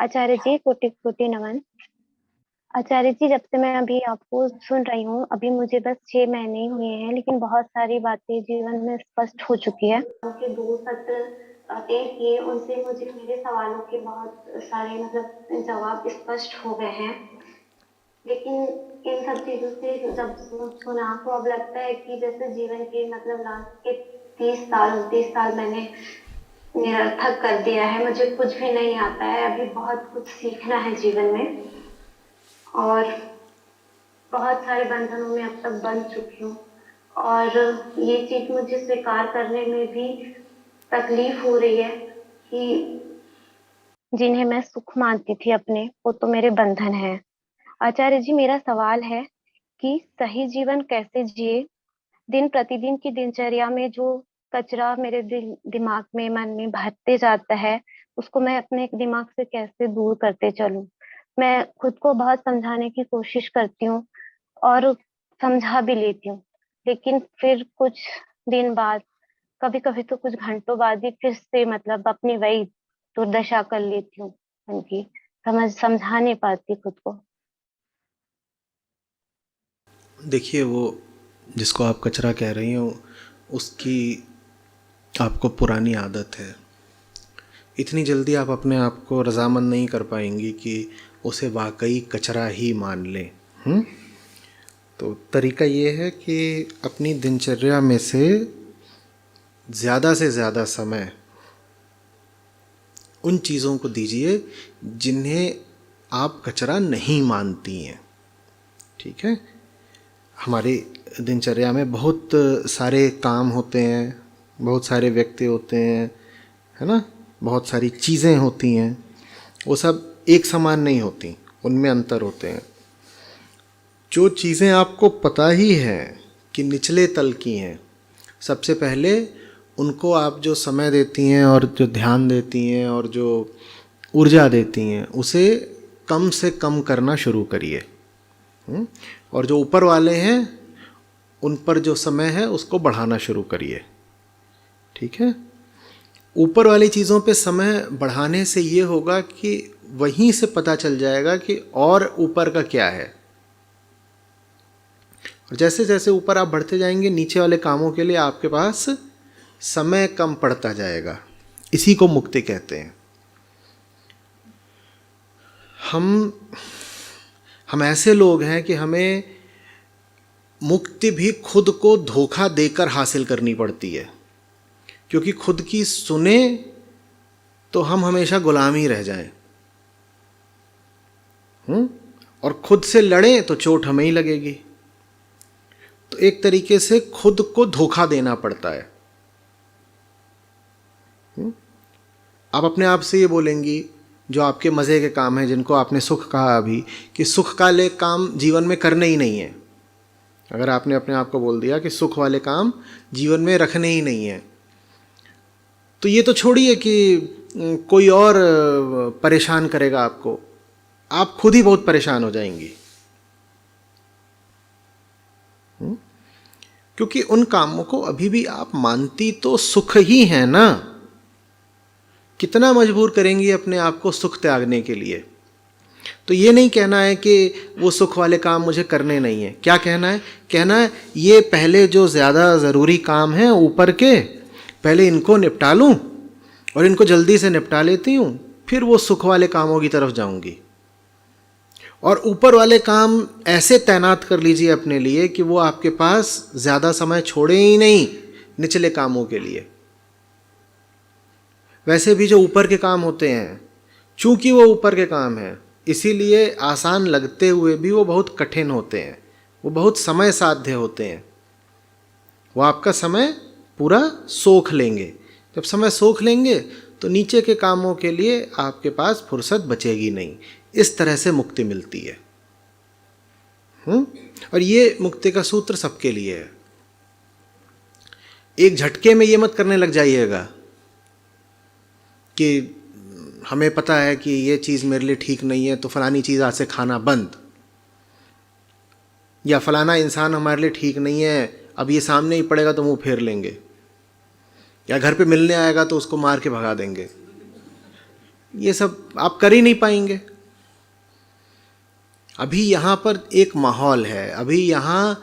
आचार्य जी, कोटि कोटि नमन। आचार्य जी, जब से मैं अभी आपको सुन रही हूँ, अभी मुझे बस 6 महीने ही हुए हैं, लेकिन बहुत सारी बातें जीवन में स्पष्ट हो चुकी है। के 2 सत्र अटेंड किए, उनसे मुझे मेरे सवालों के बहुत सारे मतलब जवाब स्पष्ट हो गए हैं। लेकिन इन सब चीजों से जब सुना तो अब लगता है कि जैसे जीवन के मतलब लास्ट के 30 साल मैंने निरर्थक कर दिया है। मुझे कुछ भी नहीं आता है, अभी बहुत कुछ सीखना है जीवन में। और बहुत सारे बंधनों में अब तक बंध चुकी हूँ, और ये चीज मुझे स्वीकार करने में भी तकलीफ हो रही है कि जिन्हें मैं सुख मानती थी अपने, वो तो मेरे बंधन है। आचार्य जी, मेरा सवाल है कि सही जीवन कैसे जिए। दिन प्रतिदिन की दिनचर्या में जो कचरा मेरे दिमाग में, मन में भरते जाता है, उसको मैं अपने दिमाग से कैसे दूर करते चलूं। मैं खुद को बहुत समझाने की कोशिश करती हूँ और समझा भी लेती हूँ, लेकिन फिर कुछ दिन बाद, कभी कभी तो कुछ घंटों बाद ही फिर से मतलब अपनी वही दुर्दशा कर लेती हूँ उनकी। समझा नहीं पाती खुद को। देखिए, वो जिसको आप कचरा कह रही हो, उसकी आपको पुरानी आदत है। इतनी जल्दी आप अपने आप को रज़ामंद नहीं कर पाएंगी कि उसे वाकई कचरा ही मान लें। तो तरीका ये है कि अपनी दिनचर्या में से ज़्यादा समय उन चीज़ों को दीजिए जिन्हें आप कचरा नहीं मानती हैं। ठीक है? हमारी दिनचर्या में बहुत सारे काम होते हैं, बहुत सारे व्यक्ति होते हैं, है ना? बहुत सारी चीज़ें होती हैं, वो सब एक समान नहीं होती, उनमें अंतर होते हैं। जो चीज़ें आपको पता ही है कि निचले तल की हैं, सबसे पहले उनको आप जो समय देती हैं और जो ध्यान देती हैं और जो ऊर्जा देती हैं, उसे कम से कम करना शुरू करिए। और जो ऊपर वाले हैं, उन पर जो समय है उसको बढ़ाना शुरू करिए। ठीक है? ऊपर वाली चीज़ों पे समय बढ़ाने से ये होगा कि वहीं से पता चल जाएगा कि और ऊपर का क्या है। और जैसे जैसे ऊपर आप बढ़ते जाएंगे, नीचे वाले कामों के लिए आपके पास समय कम पड़ता जाएगा। इसी को मुक्ति कहते हैं। हम हम ऐसे लोग हैं कि हमें मुक्ति भी खुद को धोखा देकर हासिल करनी पड़ती है, क्योंकि खुद की सुने तो हम हमेशा गुलाम ही रह जाएं, और खुद से लड़ें तो चोट हमें ही लगेगी। तो एक तरीके से खुद को धोखा देना पड़ता है। आप अपने आप से ये बोलेंगी, जो आपके मज़े के काम हैं, जिनको आपने सुख कहा अभी, कि सुख वाले काम जीवन में करने ही नहीं है। अगर आपने अपने आप को बोल दिया कि सुख वाले काम जीवन में रखने ही नहीं है, तो ये तो छोड़िए कि कोई और परेशान करेगा आपको, आप खुद ही बहुत परेशान हो जाएंगी। क्योंकि उन कामों को अभी भी आप मानती तो सुख ही है ना। कितना मजबूर करेंगी अपने आप को सुख त्यागने के लिए। तो ये नहीं कहना है कि वो सुख वाले काम मुझे करने नहीं है। क्या कहना है? कहना है ये पहले जो ज़्यादा ज़रूरी काम हैं ऊपर के, पहले इनको निपटा लूँ, और इनको जल्दी से निपटा लेती हूँ, फिर वो सुख वाले कामों की तरफ जाऊँगी। और ऊपर वाले काम ऐसे तैनात कर लीजिए अपने लिए कि वो आपके पास ज़्यादा समय छोड़े ही नहीं निचले कामों के लिए। वैसे भी जो ऊपर के काम होते हैं, चूंकि वो ऊपर के काम हैं, इसीलिए आसान लगते हुए भी वो बहुत कठिन होते हैं, वो बहुत समय साध्य होते हैं। वो आपका समय पूरा सोख लेंगे। जब समय सोख लेंगे तो नीचे के कामों के लिए आपके पास फुर्सत बचेगी नहीं। इस तरह से मुक्ति मिलती है। और ये मुक्ति का सूत्र सबके लिए है। एक झटके में ये मत करने लग जाइएगा कि हमें पता है कि ये चीज़ मेरे लिए ठीक नहीं है तो फलानी चीज़ आज से खाना बंद, या फलाना इंसान हमारे लिए ठीक नहीं है, अब ये सामने ही पड़ेगा तो मुंह फेर लेंगे, या घर पे मिलने आएगा तो उसको मार के भगा देंगे। ये सब आप कर ही नहीं पाएंगे। अभी यहाँ पर एक माहौल है, अभी यहाँ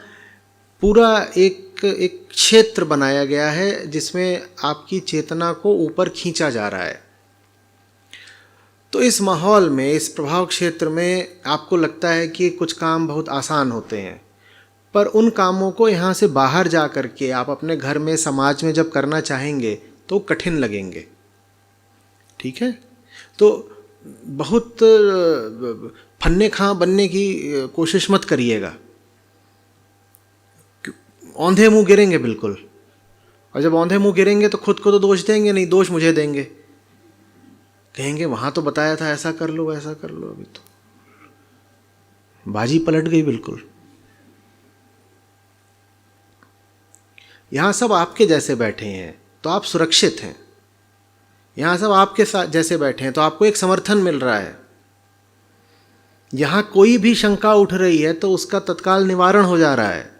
पूरा एक एक क्षेत्र बनाया गया है जिसमें आपकी चेतना को ऊपर खींचा जा रहा है। तो इस माहौल में, इस प्रभाव क्षेत्र में आपको लगता है कि कुछ काम बहुत आसान होते हैं, पर उन कामों को यहाँ से बाहर जा कर के आप अपने घर में, समाज में जब करना चाहेंगे तो कठिन लगेंगे। ठीक है, तो बहुत फन्ने खां बनने की कोशिश मत करिएगा, औंधे मुंह गिरेंगे बिल्कुल। और जब औंधे मुंह गिरेंगे तो खुद को तो दोष देंगे नहीं, दोष मुझे देंगे, कहेंगे वहां तो बताया था ऐसा कर लो ऐसा कर लो, अभी तो बाजी पलट गई बिल्कुल। यहां सब आपके जैसे बैठे हैं तो आप सुरक्षित हैं, यहां सब आपके साथ जैसे बैठे हैं तो आपको एक समर्थन मिल रहा है। यहां कोई भी शंका उठ रही है तो उसका तत्काल निवारण हो जा रहा है।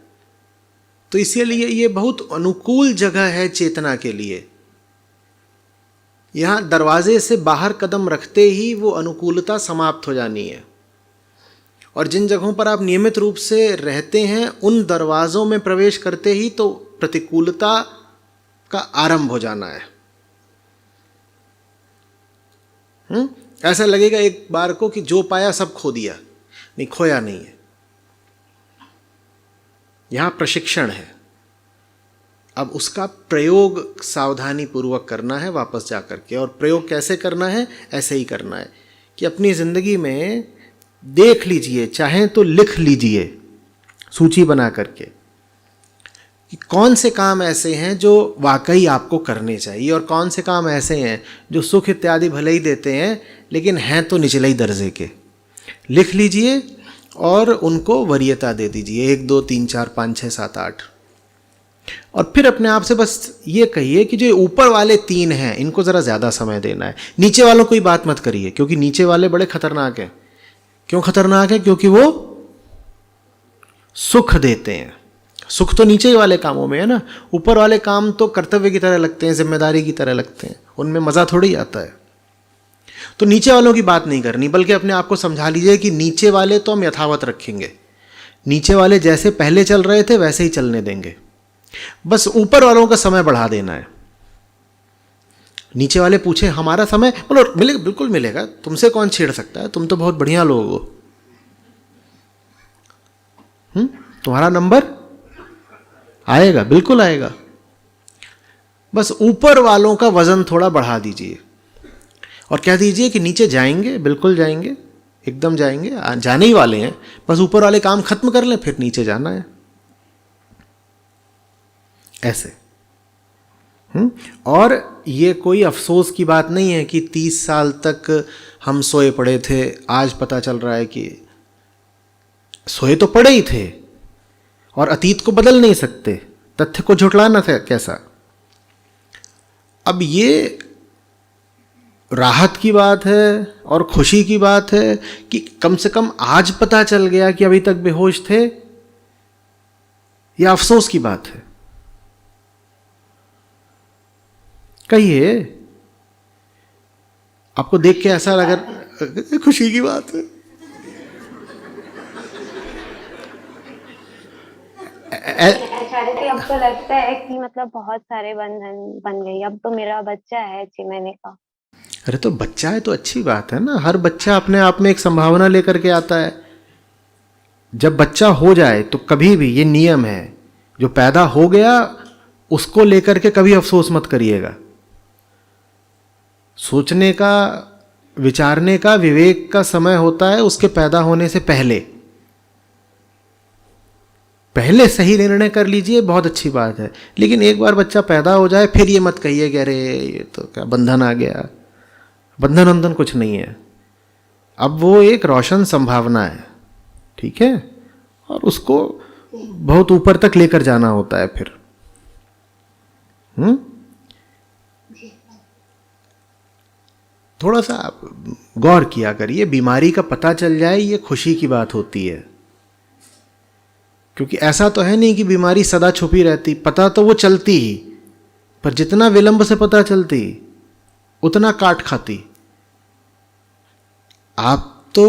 तो इसीलिए ये बहुत अनुकूल जगह है चेतना के लिए। यहां दरवाजे से बाहर कदम रखते ही वो अनुकूलता समाप्त हो जानी है, और जिन जगहों पर आप नियमित रूप से रहते हैं उन दरवाजों में प्रवेश करते ही तो प्रतिकूलता का आरंभ हो जाना है। ऐसा लगेगा एक बार को कि जो पाया सब खो दिया, नहीं, खोया नहीं है। यहां प्रशिक्षण है, अब उसका प्रयोग सावधानी पूर्वक करना है वापस जा करके। और प्रयोग कैसे करना है? ऐसे ही करना है कि अपनी ज़िंदगी में देख लीजिए, चाहें तो लिख लीजिए सूची बना करके कि कौन से काम ऐसे हैं जो वाकई आपको करने चाहिए और कौन से काम ऐसे हैं जो सुख इत्यादि भले ही देते हैं लेकिन हैं तो निचले ही दर्जे के। लिख लीजिए और उनको वरीयता दे दीजिए, 1 2 3 4 5 6 7 8। और फिर अपने आप से बस ये कहिए कि जो ऊपर वाले 3 हैं इनको ज़रा ज़्यादा समय देना है। नीचे वालों कोई बात मत करिए, क्योंकि नीचे वाले बड़े खतरनाक हैं। क्यों खतरनाक है? क्योंकि वो सुख देते हैं। सुख तो नीचे वाले कामों में है ना, ऊपर वाले काम तो कर्तव्य की तरह लगते हैं, जिम्मेदारी की तरह लगते हैं, उनमें मज़ा थोड़ी आता है। तो नीचे वालों की बात नहीं करनी, बल्कि अपने आप को समझा लीजिए कि नीचे वाले तो हम यथावत रखेंगे, नीचे वाले जैसे पहले चल रहे थे वैसे ही चलने देंगे, बस ऊपर वालों का समय बढ़ा देना है। नीचे वाले पूछे हमारा समय, बोलो मिलेगा, बिल्कुल मिलेगा, तुमसे कौन छेड़ सकता है, तुम तो बहुत बढ़िया लोग हो, तुम्हारा नंबर आएगा, बिल्कुल आएगा। बस ऊपर वालों का वजन थोड़ा बढ़ा दीजिए और कह दीजिए कि नीचे जाएंगे, बिल्कुल जाएंगे, एकदम जाएंगे, जाने ही वाले हैं, बस ऊपर वाले काम खत्म कर लें फिर नीचे जाना है। ऐसे और ये कोई अफसोस की बात नहीं है कि 30 साल तक हम सोए पड़े थे, आज पता चल रहा है कि सोए तो पड़े ही थे और अतीत को बदल नहीं सकते, तथ्य को झुठलाना था कैसा। अब ये राहत की बात है और खुशी की बात है कि कम से कम आज पता चल गया कि अभी तक बेहोश थे, यह अफसोस की बात है। कहिए, आपको देख के ऐसा लगा खुशी की बात है। अब तो लगता है कि मतलब बहुत सारे बंधन बन गई। अब तो मेरा बच्चा है 6 महीने का। अरे तो बच्चा है तो अच्छी बात है ना, हर बच्चा अपने आप में एक संभावना लेकर के आता है। जब बच्चा हो जाए तो कभी भी, ये नियम है, जो पैदा हो गया उसको लेकर के कभी अफसोस मत करिएगा। सोचने का, विचारने का, विवेक का समय होता है उसके पैदा होने से पहले। पहले सही निर्णय कर लीजिए, बहुत अच्छी बात है। लेकिन एक बार बच्चा पैदा हो जाए फिर ये मत कहिए कि अरे ये तो क्या बंधन आ गया। बंधन वंधन कुछ नहीं है, अब वो एक रोशन संभावना है, ठीक है, और उसको बहुत ऊपर तक लेकर जाना होता है फिर। थोड़ा सा आप गौर किया करिए, बीमारी का पता चल जाए ये खुशी की बात होती है, क्योंकि ऐसा तो है नहीं कि बीमारी सदा छुपी रहती, पता तो वो चलती ही, पर जितना विलंब से पता चलती उतना काट खाती। आप तो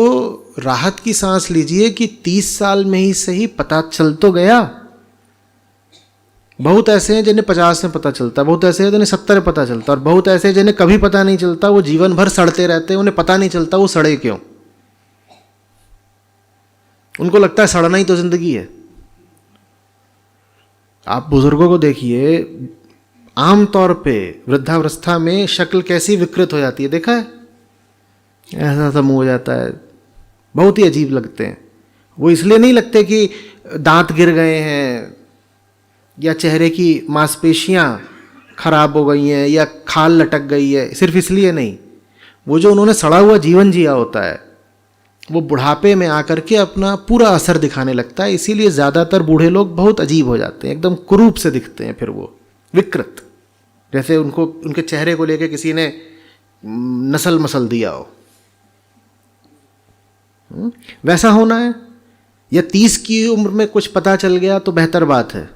राहत की सांस लीजिए कि 30 साल में ही सही पता चल तो गया। बहुत ऐसे हैं जिन्हें 50 में पता चलता, बहुत ऐसे हैं जिन्हें 70 में पता चलता, और बहुत ऐसे हैं जिन्हें कभी पता नहीं चलता, वो जीवन भर सड़ते रहते हैं, उन्हें पता नहीं चलता वो सड़े क्यों। उनको लगता है सड़ना ही तो जिंदगी है। आप बुजुर्गों को देखिए, आमतौर पे वृद्धावस्था में शक्ल कैसी विकृत हो जाती है, देखा है? ऐसा सा मुंह हो जाता है, बहुत ही अजीब लगते हैं। वो इसलिए नहीं लगते कि दांत गिर गए हैं या चेहरे की मांसपेशियां खराब हो गई हैं या खाल लटक गई है, सिर्फ इसलिए नहीं। वो जो उन्होंने सड़ा हुआ जीवन जिया होता है वो बुढ़ापे में आकर के अपना पूरा असर दिखाने लगता है। इसीलिए ज़्यादातर बूढ़े लोग बहुत अजीब हो जाते हैं, एकदम कुरूप से दिखते हैं, फिर वो विकृत, जैसे उनको उनके चेहरे को लेके किसी ने नसल मसल दिया हो। वैसा होना है। या 30 की उम्र में कुछ पता चल गया तो बेहतर बात है।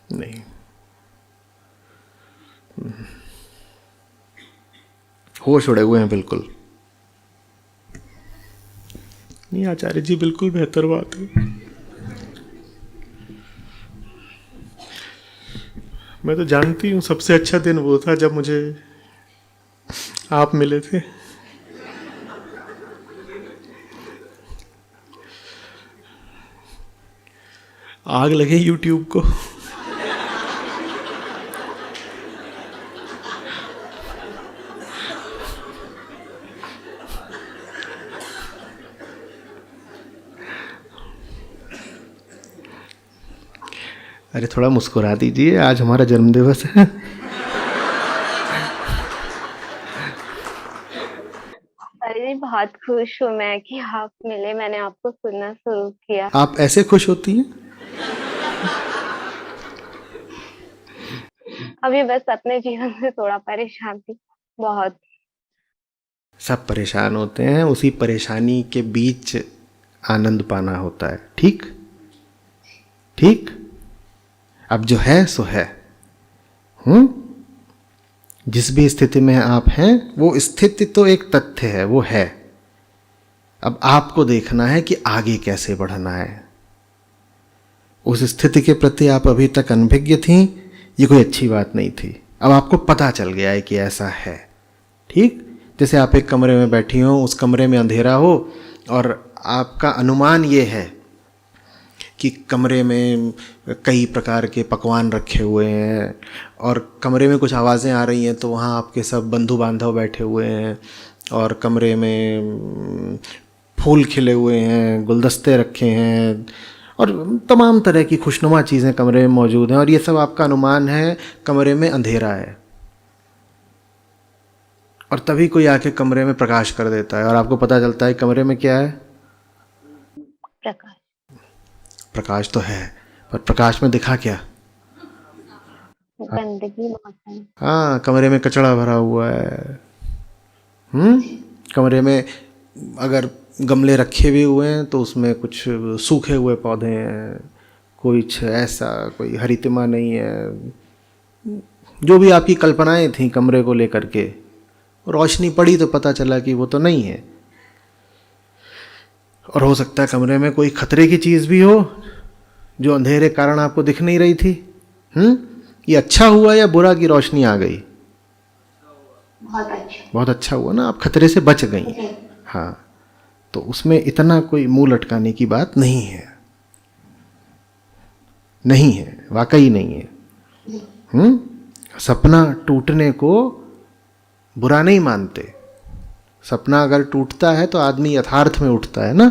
नहीं, होश उड़े हुए हैं बिल्कुल। नहीं आचार्य जी, बिल्कुल बेहतर बात है। मैं तो जानती हूँ सबसे अच्छा दिन वो था जब मुझे आप मिले थे। आग लगे यूट्यूब को। अरे थोड़ा मुस्कुरा दीजिए, आज हमारा जन्मदिवस है। अरे बहुत खुश हूँ मैं कि आप मिले, मैंने आपको सुनना शुरू किया। आप ऐसे खुश होती हैं? अभी बस अपने जीवन से थोड़ा परेशान थी, बहुत। सब परेशान होते हैं, उसी परेशानी के बीच आनंद पाना होता है। ठीक ठीक, अब जो है सो है। जिस भी स्थिति में आप हैं, वो स्थिति तो एक तथ्य है, वो है। अब आपको देखना है कि आगे कैसे बढ़ना है। उस स्थिति के प्रति आप अभी तक अनभिज्ञ थीं, ये कोई अच्छी बात नहीं थी। अब आपको पता चल गया है कि ऐसा है। ठीक, जैसे आप एक कमरे में बैठी हो, उस कमरे में अंधेरा हो और आपका अनुमान ये है कि कमरे में कई प्रकार के पकवान रखे हुए हैं और कमरे में कुछ आवाज़ें आ रही हैं, तो वहाँ आपके सब बंधु बांधव बैठे हुए हैं और कमरे में फूल खिले हुए हैं, गुलदस्ते रखे हैं और तमाम तरह की खुशनुमा चीज़ें कमरे में मौजूद हैं, और ये सब आपका अनुमान है। कमरे में अंधेरा है और तभी कोई आके कमरे में प्रकाश कर देता है और आपको पता चलता है कमरे में क्या है? प्रकाश। प्रकाश तो है, पर प्रकाश में दिखा क्या? गंदगी बहुत है। हाँ, कमरे में कचरा भरा हुआ है। कमरे में अगर गमले रखे भी हुए हैं तो उसमें कुछ सूखे हुए पौधे हैं, कुछ ऐसा कोई हरितिमा नहीं है। जो भी आपकी कल्पनाएं थी कमरे को लेकर के, रोशनी पड़ी तो पता चला कि वो तो नहीं है। और हो सकता है कमरे में कोई खतरे की चीज़ भी हो जो अंधेरे कारण आपको दिख नहीं रही थी। ये अच्छा हुआ या बुरा कि रोशनी आ गई? बहुत अच्छा हुआ ना, आप खतरे से बच गई। हाँ, तो उसमें इतना कोई मुंह लटकाने की बात नहीं है, नहीं है, वाकई नहीं है। सपना टूटने को बुरा नहीं मानते। सपना अगर टूटता है तो आदमी यथार्थ में उठता है ना।